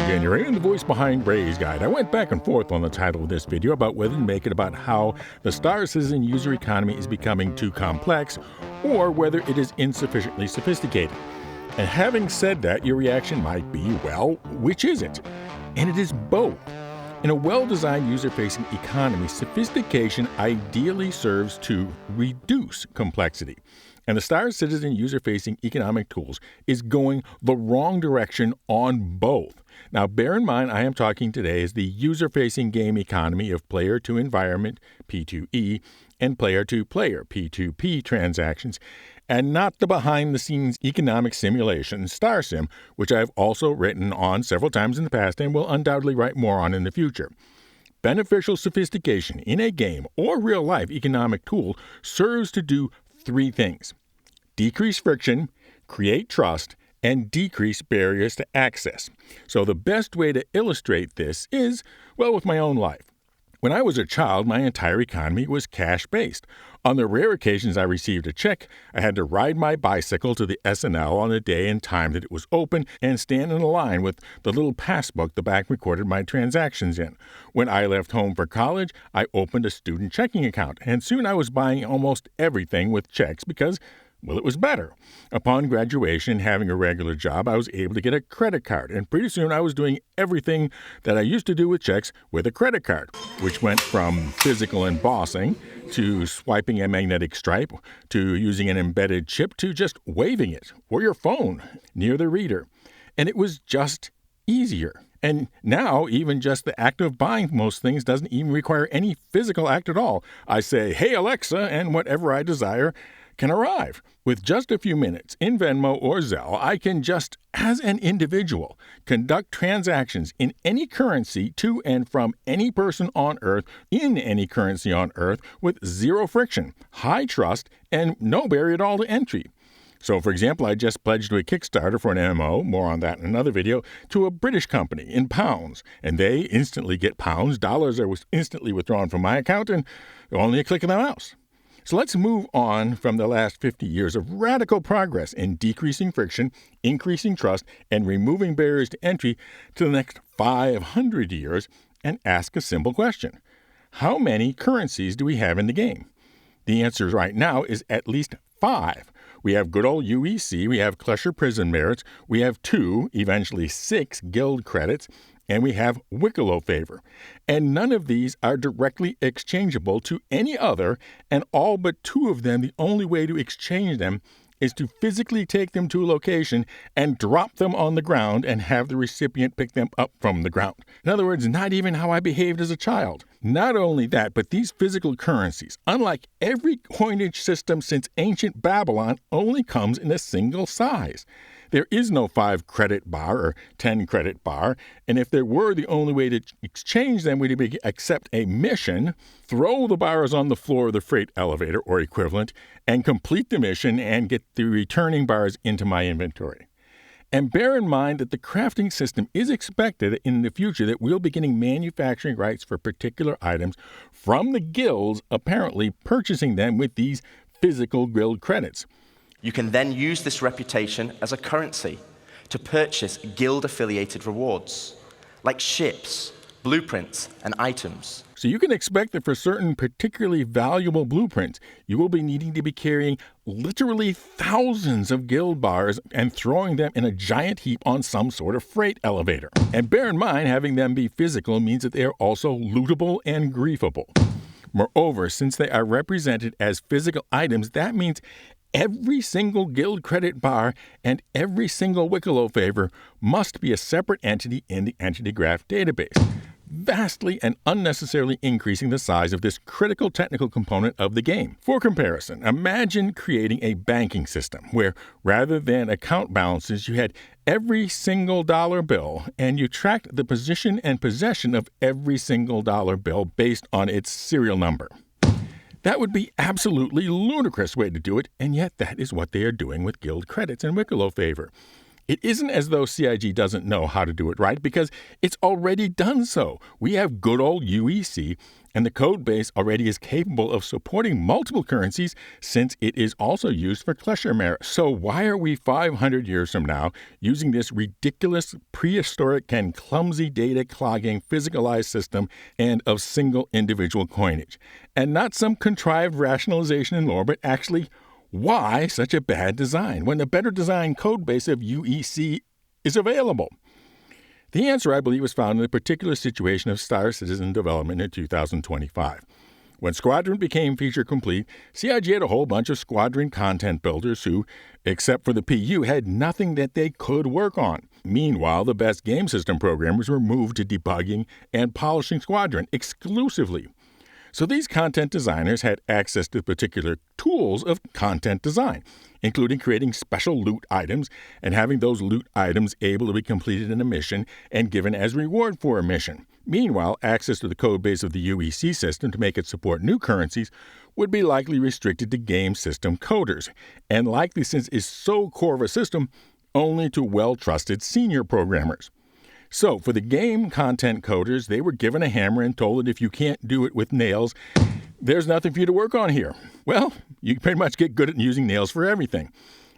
January, and the voice behind Ray's Guide. I went back and forth on the title of this video about whether to make it about how the Star Citizen user economy is becoming too complex or whether it is insufficiently sophisticated. And having said that, your reaction might be, well, which is it? And it is both. In a well-designed user-facing economy, sophistication ideally serves to reduce complexity. And the Star Citizen user-facing economic tools is going the wrong direction on both. Now, bear in mind, I am talking today as the user-facing game economy of player-to-environment, P2E, and player-to-player, P2P transactions, and not the behind-the-scenes economic simulation, StarSim, which I've also written on several times in the past and will undoubtedly write more on in the future. Beneficial sophistication in a game or real-life economic tool serves to do three things: decrease friction, create trust, and decrease barriers to access. So the best way to illustrate this is, well, with my own life. When I was a child, my entire economy was cash-based. On the rare occasions I received a check, I had to ride my bicycle to the S&L on the day and time that it was open and stand in a line with the little passbook the bank recorded my transactions in. When I left home for college, I opened a student checking account, and soon I was buying almost everything with checks because, well, it was better. Upon graduation and having a regular job, I was able to get a credit card, and pretty soon I was doing everything that I used to do with checks with a credit card, which went from physical embossing to swiping a magnetic stripe to using an embedded chip to just waving it or your phone near the reader. And it was just easier. And now, even just the act of buying most things doesn't even require any physical act at all. I say, "Hey, Alexa," and whatever I desire can arrive. With just a few minutes in Venmo or Zelle, I can just, as an individual, conduct transactions in any currency to and from any person on Earth in any currency on Earth with zero friction, high trust, and no barrier at all to entry. So, for example, I just pledged to a Kickstarter for an MMO, more on that in another video, to a British company in pounds, and they instantly get pounds. Dollars are instantly withdrawn from my account, and only a click of the mouse. So let's move on from the last 50 years of radical progress in decreasing friction, increasing trust, and removing barriers to entry to the next 500 years and ask a simple question. How many currencies do we have in the game? The answer right now is at least 5. We have good old UEC, we have Klesher Prison Merits, we have 2, eventually 6 guild credits, and we have Wicklow favor. And none of these are directly exchangeable to any other, and all but 2 of them, the only way to exchange them is to physically take them to a location and drop them on the ground and have the recipient pick them up from the ground. In other words, not even how I behaved as a child. Not only that, but these physical currencies, unlike every coinage system since ancient Babylon, only comes in a single size. There is no 5 credit bar or 10 credit bar, and if there were, the only way to exchange them would be accept a mission, throw the bars on the floor of the freight elevator or equivalent, and complete the mission and get the returning bars into my inventory. And bear in mind that the crafting system is expected in the future that we'll be getting manufacturing rights for particular items from the guilds, apparently purchasing them with these physical guild credits. You can then use this reputation as a currency to purchase guild-affiliated rewards, like ships, blueprints, and items. So you can expect that for certain particularly valuable blueprints, you will be needing to be carrying literally thousands of guild bars and throwing them in a giant heap on some sort of freight elevator. And bear in mind, having them be physical means that they are also lootable and griefable. Moreover, since they are represented as physical items, that means every single guild credit bar and every single Wicklow favor must be a separate entity in the entity graph database, vastly and unnecessarily increasing the size of this critical technical component of the game. For comparison, imagine creating a banking system where, rather than account balances, you had every single dollar bill and you tracked the position and possession of every single dollar bill based on its serial number. That would be absolutely ludicrous way to do it, and yet that is what they are doing with guild credits and Wicklow favor. It isn't as though CIG doesn't know how to do it right, because it's already done so. We have good old UEC, and the code base already is capable of supporting multiple currencies since it is also used for Kleschermehr. So why are we 500 years from now using this ridiculous, prehistoric, and clumsy data clogging physicalized system and of single individual coinage? And not some contrived rationalization in lore, but actually, why such a bad design when the better designed code base of UEC is available? The answer, I believe, was found in the particular situation of Star Citizen development in 2025. When Squadron became feature complete, CIG had a whole bunch of Squadron content builders who, except for the PU, had nothing that they could work on. Meanwhile, the best game system programmers were moved to debugging and polishing Squadron exclusively. So these content designers had access to particular tools of content design, including creating special loot items and having those loot items able to be completed in a mission and given as reward for a mission. Meanwhile, access to the code base of the UEC system to make it support new currencies would be likely restricted to game system coders, and likely, since it's so core of a system, only to well-trusted senior programmers. So, for the game content coders, they were given a hammer and told that if you can't do it with nails, there's nothing for you to work on here. Well, you can pretty much get good at using nails for everything.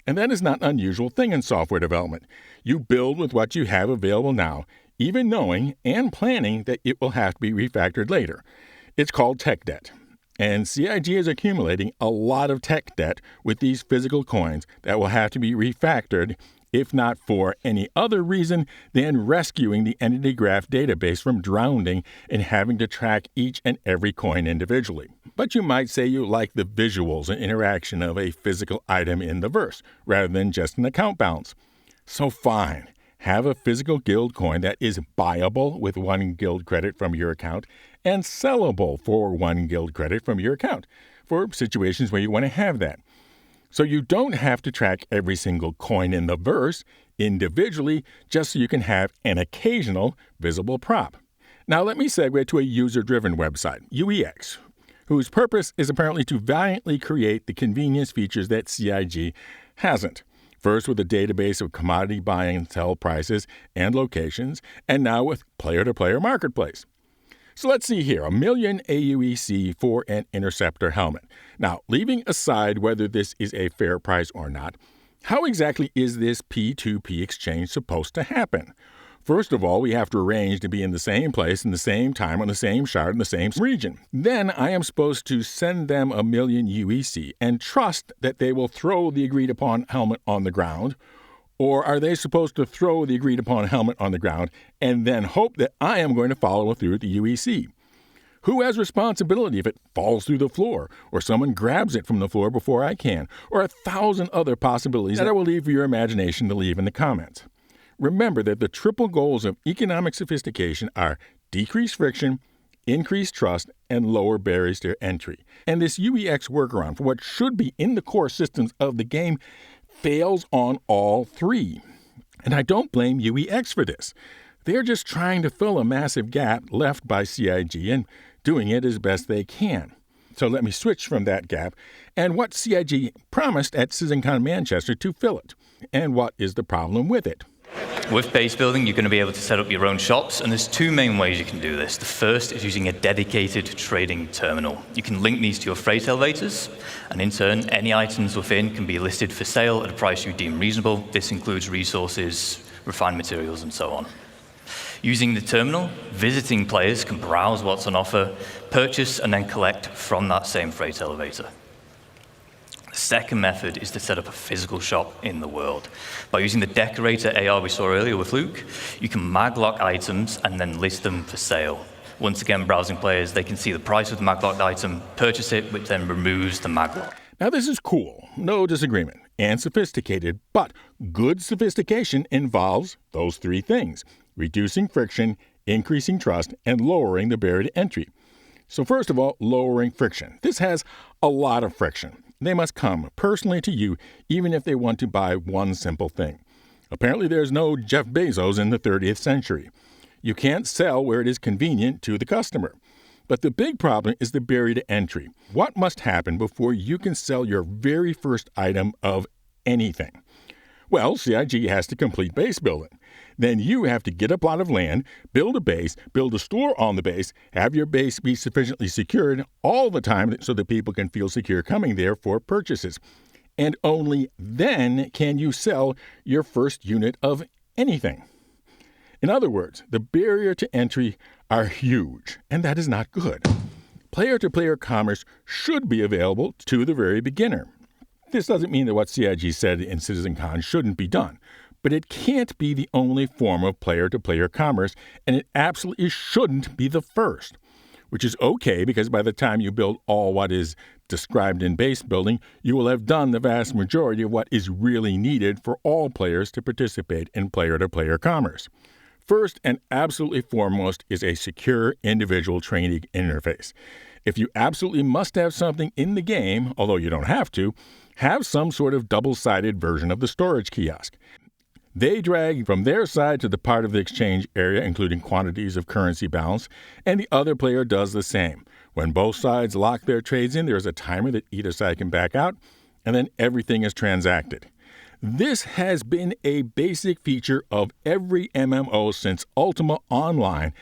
And that is not an unusual thing in software development. You build with what you have available now, even knowing and planning that it will have to be refactored later. It's called tech debt. And CIG is accumulating a lot of tech debt with these physical coins that will have to be refactored, if not for any other reason than rescuing the entity graph database from drowning and having to track each and every coin individually. But you might say you like the visuals and interaction of a physical item in the verse, rather than just an account balance. So fine, have a physical guild coin that is buyable with 1 guild credit from your account and sellable for 1 guild credit from your account for situations where you want to have that. So you don't have to track every single coin in the verse individually just so you can have an occasional visible prop. Now let me segue to a user-driven website, UEX, whose purpose is apparently to valiantly create the convenience features that CIG hasn't. First with a database of commodity buy and sell prices and locations, and now with player-to-player marketplace. So let's see here, 1 million AUEC for an Interceptor helmet. Now, leaving aside whether this is a fair price or not, how exactly is this P2P exchange supposed to happen? First of all, we have to arrange to be in the same place, in the same time, on the same shard, in the same region. Then I am supposed to send them 1 million UEC and trust that they will throw the agreed-upon helmet on the ground. Or are they supposed to throw the agreed-upon helmet on the ground and then hope that I am going to follow through with the UEC? Who has responsibility if it falls through the floor, or someone grabs it from the floor before I can, or 1,000 other possibilities that I will leave for your imagination to leave in the comments? Remember that the triple goals of economic sophistication are decreased friction, increased trust, and lower barriers to entry. And this UEX workaround for what should be in the core systems of the game fails on all three. And I don't blame UEX for this. They're just trying to fill a massive gap left by CIG and doing it as best they can. So let me switch from that gap and what CIG promised at CitizenCon Manchester to fill it, and what is the problem with it. With base building, you're going to be able to set up your own shops, and there's 2 main ways you can do this. The first is using a dedicated trading terminal. You can link these to your freight elevators, and in turn, any items within can be listed for sale at a price you deem reasonable. This includes resources, refined materials, and so on. Using the terminal, visiting players can browse what's on offer, purchase, and then collect from that same freight elevator. The second method is to set up a physical shop in the world. By using the decorator AR we saw earlier with Luke, you can maglock items and then list them for sale. Once again, browsing players, they can see the price of the maglocked item, purchase it, which then removes the maglock. Now this is cool, no disagreement, and sophisticated, but good sophistication involves those 3 things: reducing friction, increasing trust, and lowering the barrier to entry. So first of all, lowering friction. This has a lot of friction. They must come personally to you, even if they want to buy one simple thing. Apparently there's no Jeff Bezos in the 30th century. You can't sell where it is convenient to the customer. But the big problem is the barrier to entry. What must happen before you can sell your very first item of anything? Well, CIG has to complete base building. Then you have to get a plot of land, build a base, build a store on the base, have your base be sufficiently secured all the time so that people can feel secure coming there for purchases. And only then can you sell your first unit of anything. In other words, the barrier to entry are huge, and that is not good. Player-to-player commerce should be available to the very beginner. This doesn't mean that what CIG said in CitizenCon shouldn't be done, but it can't be the only form of player-to-player commerce, and it absolutely shouldn't be the first, which is okay because by the time you build all what is described in base building, you will have done the vast majority of what is really needed for all players to participate in player-to-player commerce. First and absolutely foremost is a secure individual trading interface. If you absolutely must have something in the game, although you don't have to, have some sort of double-sided version of the storage kiosk. They drag from their side to the part of the exchange area, including quantities of currency balance, and the other player does the same. When both sides lock their trades in, there is a timer that either side can back out, and then everything is transacted. This has been a basic feature of every MMO since Ultima Online,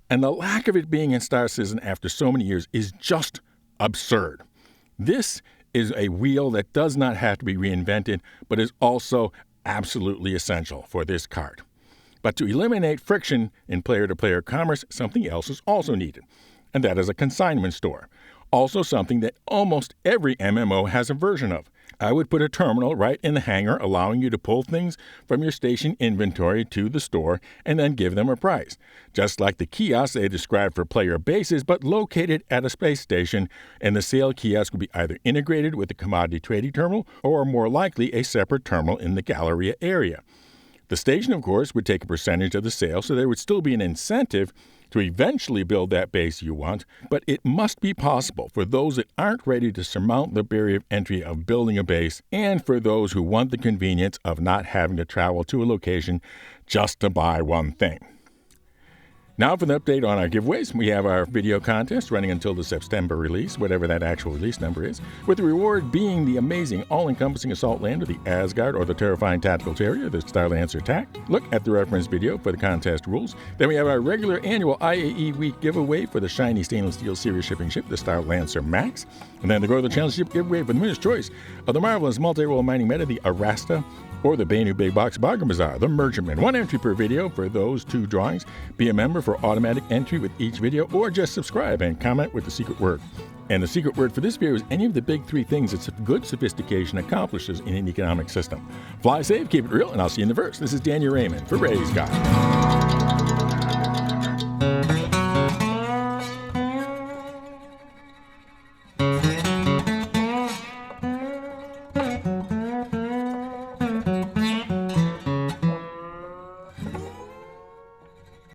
and the lack of it being in Star Citizen after so many years is just absurd. This is a wheel that does not have to be reinvented, but is also absolutely essential for this card. But to eliminate friction in player-to-player commerce, something else is also needed, and that is a consignment store. Also something that almost every MMO has a version of. I would put a terminal right in the hangar allowing you to pull things from your station inventory to the store and then give them a price. Just like the kiosks they described for player bases, but located at a space station, and the sale kiosk would be either integrated with the commodity trading terminal or more likely a separate terminal in the Galleria area. The station, of course, would take a percentage of the sale, so there would still be an incentive to eventually build that base you want, but it must be possible for those that aren't ready to surmount the barrier of entry of building a base, and for those who want the convenience of not having to travel to a location just to buy one thing. Now for the update on our giveaways. We have our video contest running until the September release, whatever that actual release number is, with the reward being the amazing all-encompassing assault lander, the Asgard, or the terrifying tactical terrier, the Starlancer Tact. Look at the reference video for the contest rules. Then we have our regular annual IAE Week giveaway for the shiny stainless steel series shipping ship, the Starlancer Max. And then the Go to the Challenge ship giveaway for the winner's choice of the marvelous multi-role mining meta, the Arasta, or the Banu Big Box Bargain Bazaar, the Merchantman. 1 entry per video for those 2 drawings. Be a member for automatic entry with each video, or just subscribe and comment with the secret word. And the secret word for this video is any of the big 3 things that good sophistication accomplishes in an economic system. Fly safe, keep it real, and I'll see you in the verse. This is Daniel Raymond for Ray's Guide.